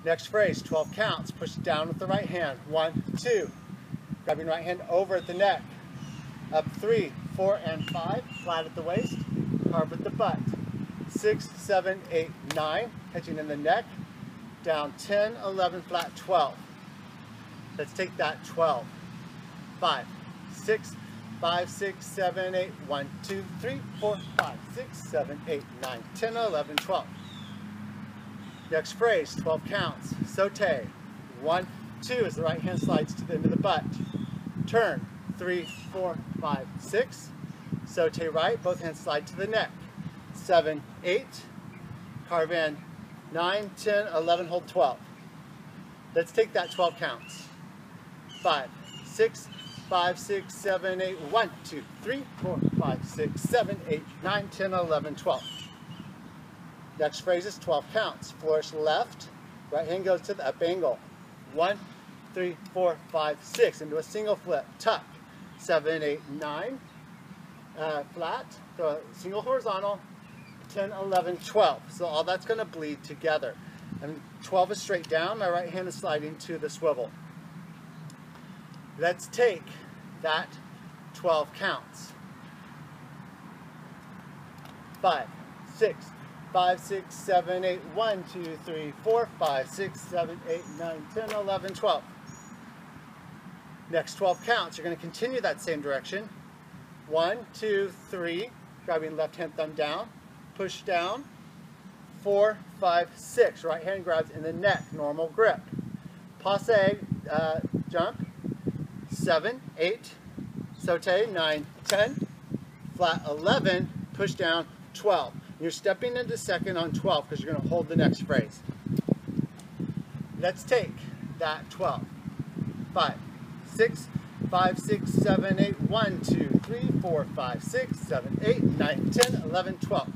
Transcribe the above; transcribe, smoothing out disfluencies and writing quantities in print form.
Next phrase, 12 counts. Push down with the right hand. 1, 2. Grabbing right hand over at the neck. Up 3, 4, and 5. Flat at the waist. Carve at the butt. 6, 7, 8, 9. Catching in the neck. Down 10, 11, flat, 12. Let's take that 12. 5, 6, 5, 6, 7, 8. 1, 2, 3, 4, 5, 6, 7, 8, 9, 10, 11, 12. Next phrase, 12 counts. Saute. 1, 2 as the right hand slides to the end of the butt. Turn. 3, 4, 5, 6. Saute right, both hands slide to the neck. 7, 8. Carve in. 9, 10, 11, hold 12. Let's take that 12 counts. 5, 6, 5, 6, 7, 8. 1, 2, 3, 4, 5, 6, 7, 8, 9, 10, 11, 12. Next phrase is 12 counts. Flourish left. Right hand goes to the up angle. 1, 3, 4, 5, 6. Into a single flip. Tuck. 7, 8, 9. Flat. Throw a single horizontal. 10, 11, 12. So all that's going to bleed together. And 12 is straight down. My right hand is sliding to the swivel. Let's take that 12 counts. 5, 6, 5, 6, 7, 8, 1, 2, 3, 4, 5, 6, 7, 8, 9, 10, 11, 12. Next 12 counts, you're going to continue that same direction. 1, 2, 3, grabbing left hand thumb down, push down. 4, 5, 6, right hand grabs in the neck, normal grip. Passe, jump. 7, 8, saute, 9, 10, flat 11, push down, 12. You're stepping into second on 12 because you're going to hold the next phrase. Let's take that 12. 5, 6, 5, 6, 7, 8, 1, 2, 3, 4, 5, 6, 7, 8, 9, 10, 11, 12.